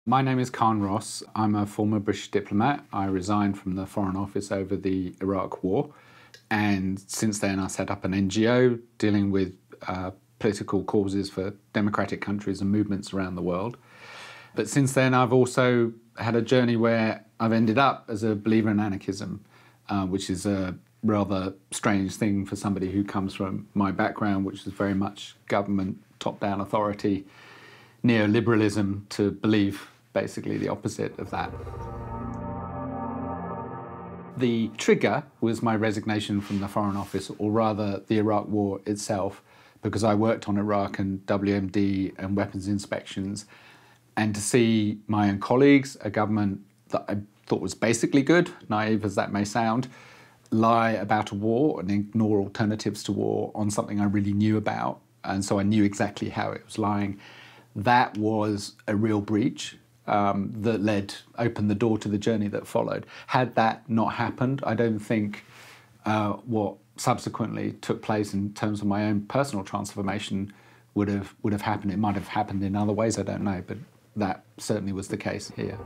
My name is Carne Ross. I'm a former British diplomat. I resigned from the Foreign Office over the Iraq War, and since then I set up an NGO dealing with political causes for democratic countries and movements around the world. But since then I've also had a journey where I've ended up as a believer in anarchism, which is a rather strange thing for somebody who comes from my background, which is very much government, top-down authority, neoliberalism, to believe basically the opposite of that. The trigger was my resignation from the Foreign Office, or rather the Iraq War itself, because I worked on Iraq and WMD and weapons inspections, and to see my own colleagues, a government that I thought was basically good, naive as that may sound, lie about a war and ignore alternatives to war on something I really knew about, and so I knew exactly how it was lying. That was a real breach that opened the door to the journey that followed. Had that not happened, I don't think what subsequently took place in terms of my own personal transformation would have happened. It might have happened in other ways, I don't know, but that certainly was the case here.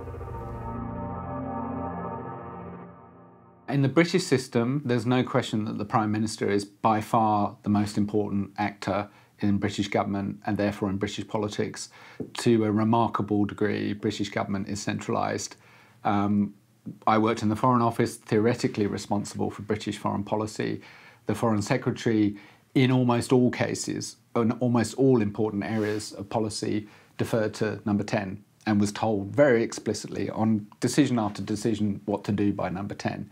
In the British system, there's no question that the Prime Minister is by far the most important actor in British government and therefore in British politics. To a remarkable degree, British government is centralised. I worked in the Foreign Office, theoretically responsible for British foreign policy. The Foreign Secretary, in almost all cases, in almost all important areas of policy, deferred to Number 10 and was told very explicitly on decision after decision what to do by Number 10,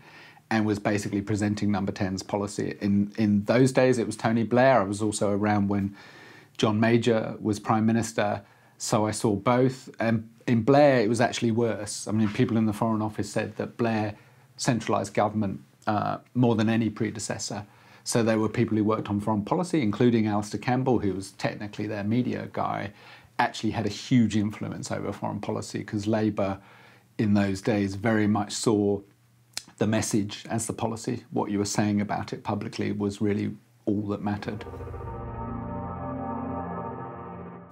and was basically presenting Number 10's policy. In those days, it was Tony Blair. I was also around when John Major was Prime Minister, so I saw both. And in Blair, it was actually worse. I mean, people in the Foreign Office said that Blair centralised government more than any predecessor. So there were people who worked on foreign policy, including Alistair Campbell, who was technically their media guy, actually had a huge influence over foreign policy, because Labour in those days very much saw the message as the policy. What you were saying about it publicly was really all that mattered.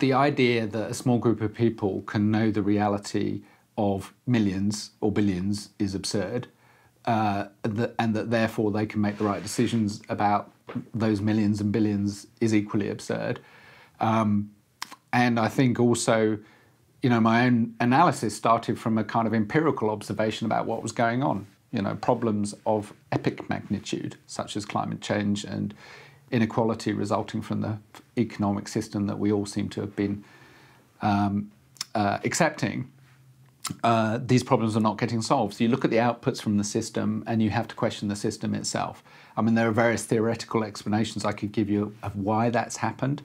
The idea that a small group of people can know the reality of millions or billions is absurd, and that therefore they can make the right decisions about those millions and billions is equally absurd. And I think also, my own analysis started from a kind of empirical observation about what was going on. Problems of epic magnitude, such as climate change and inequality resulting from the economic system that we all seem to have been accepting. These problems are not getting solved. So you look at the outputs from the system and you have to question the system itself. I mean, there are various theoretical explanations I could give you of why that's happened,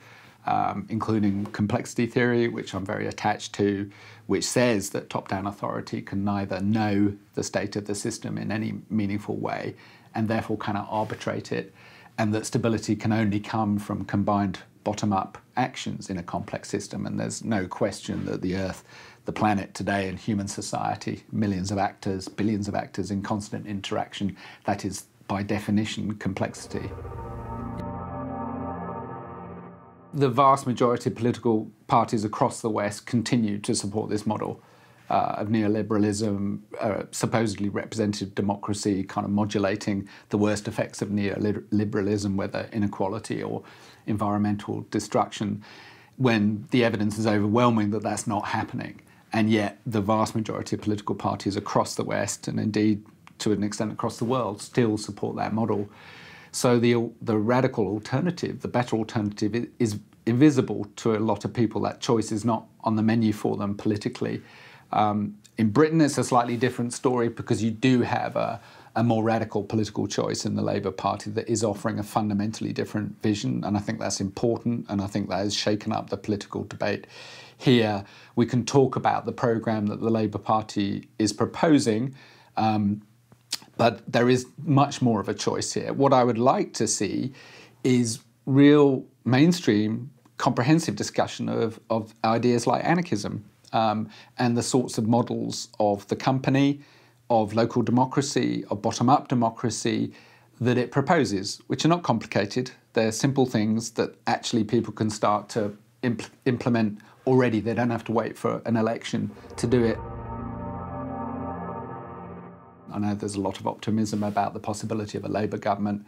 including complexity theory, which I'm very attached to, which says that top-down authority can neither know the state of the system in any meaningful way and therefore cannot arbitrate it, and that stability can only come from combined bottom-up actions in a complex system. And there's no question that the Earth, the planet today, and human society, millions of actors, billions of actors in constant interaction, that is by definition complexity. The vast majority of political parties across the West continue to support this model of neoliberalism, supposedly representative democracy, kind of modulating the worst effects of neoliberalism, whether inequality or environmental destruction, when the evidence is overwhelming that that's not happening. And yet the vast majority of political parties across the West, and indeed to an extent across the world, still support that model. So the radical alternative, the better alternative, is invisible to a lot of people. That choice is not on the menu for them politically. In Britain, it's a slightly different story, because you do have a more radical political choice in the Labour Party that is offering a fundamentally different vision, and I think that's important, and I think that has shaken up the political debate here. We can talk about the programme that the Labour Party is proposing, but there is much more of a choice here. What I would like to see is real mainstream, comprehensive discussion of ideas like anarchism and the sorts of models of the company, of local democracy, of bottom-up democracy that it proposes, which are not complicated. They're simple things that actually people can start to implement already. They don't have to wait for an election to do it. I know there's a lot of optimism about the possibility of a Labour government.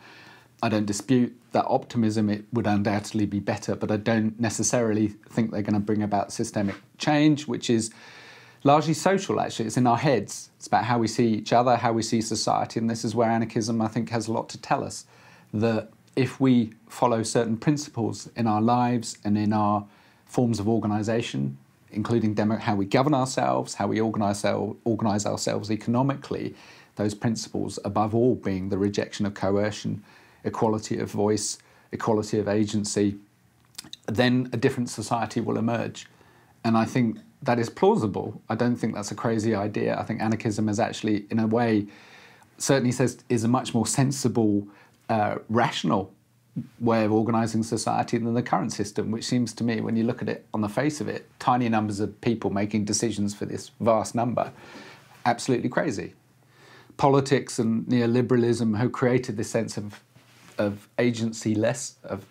I don't dispute that optimism. It would undoubtedly be better, but I don't necessarily think they're going to bring about systemic change, which is largely social, actually. It's in our heads. It's about how we see each other, how we see society, and this is where anarchism, I think, has a lot to tell us. That if we follow certain principles in our lives and in our forms of organisation, including how we govern ourselves, how we organise ourselves economically, those principles, above all, being the rejection of coercion, equality of voice, equality of agency, then a different society will emerge. And I think that is plausible. I don't think that's a crazy idea. I think anarchism is actually, in a way, certainly is a much more sensible, rational way of organising society than the current system, which seems to me, when you look at it on the face of it, tiny numbers of people making decisions for this vast number, absolutely crazy. Politics and neoliberalism have created this sense of agency less, of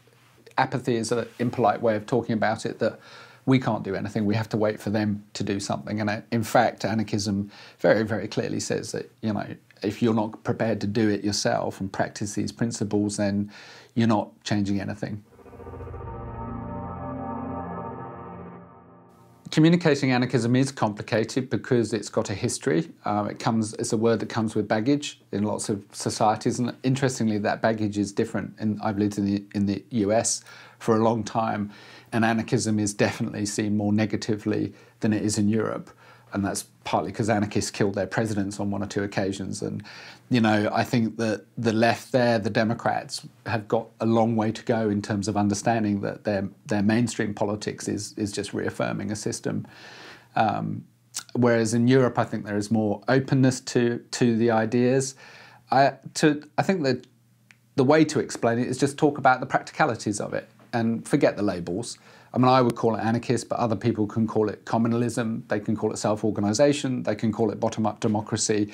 apathy is an impolite way of talking about it, that we can't do anything, we have to wait for them to do something. And in fact, anarchism very, very clearly says that, you know, if you're not prepared to do it yourself and practice these principles, then you're not changing anything. Communicating anarchism is complicated because it's got a history. It's a word that comes with baggage in lots of societies, and interestingly, that baggage is different. And I've lived in the US for a long time, and anarchism is definitely seen more negatively than it is in Europe. And that's partly because anarchists killed their presidents on one or two occasions. And, you know, I think that the left there, the Democrats, have got a long way to go in terms of understanding that their mainstream politics is just reaffirming a system. Whereas in Europe, I think there is more openness to the ideas. I think that the way to explain it is just talk about the practicalities of it and forget the labels. I mean, I would call it anarchist, but other people can call it communalism, they can call it self-organisation, they can call it bottom-up democracy.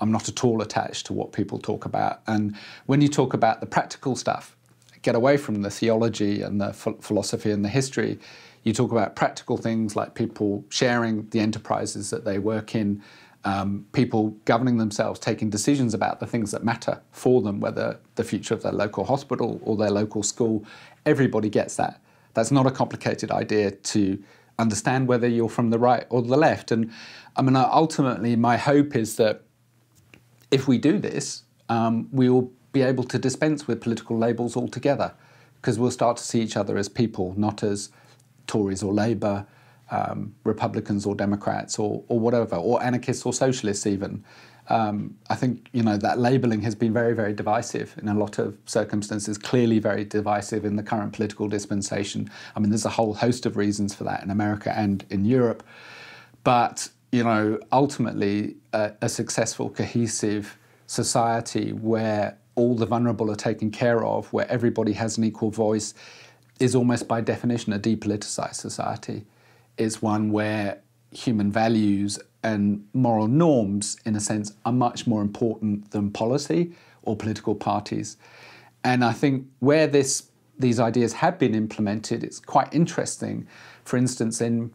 I'm not at all attached to what people talk about. And when you talk about the practical stuff, get away from the theology and the philosophy and the history, you talk about practical things like people sharing the enterprises that they work in, people governing themselves, taking decisions about the things that matter for them, whether the future of their local hospital or their local school. Everybody gets that. That's not a complicated idea to understand, whether you're from the right or the left. And I mean, ultimately, my hope is that if we do this, we will be able to dispense with political labels altogether, because we'll start to see each other as people, not as Tories or Labour, Republicans or Democrats or whatever, or anarchists or socialists even. I think, you know, that labelling has been very, very divisive in a lot of circumstances, clearly very divisive in the current political dispensation. I mean, there's a whole host of reasons for that in America and in Europe. But, you know, ultimately, a successful, cohesive society where all the vulnerable are taken care of, where everybody has an equal voice, is almost by definition a depoliticised society. It's one where human values and moral norms, in a sense, are much more important than policy or political parties. And I think where these ideas have been implemented, it's quite interesting. For instance, in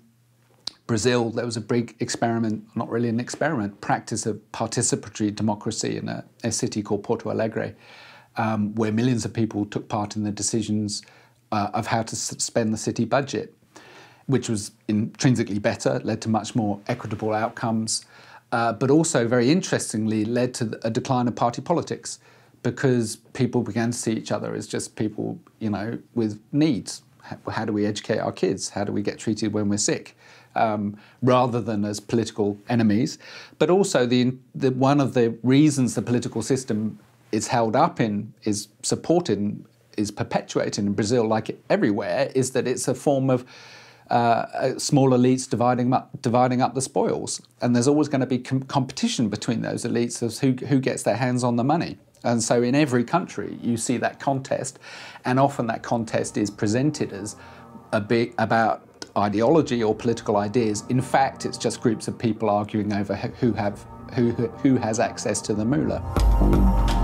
Brazil, there was a big experiment, not really an experiment, practice of participatory democracy in a city called Porto Alegre, where millions of people took part in the decisions of how to spend the city budget, which was intrinsically better, led to much more equitable outcomes, but also, very interestingly, led to a decline of party politics, because people began to see each other as just people, you know, with needs. How do we educate our kids? How do we get treated when we're sick? Rather than as political enemies. But also, one of the reasons the political system is held up in, is supported, is perpetuated in Brazil, like everywhere, is that it's a form of small elites dividing up the spoils. And there's always going to be competition between those elites as who gets their hands on the money. And so in every country, you see that contest, and often that contest is presented as a bit about ideology or political ideas. In fact, it's just groups of people arguing over who has access to the moolah.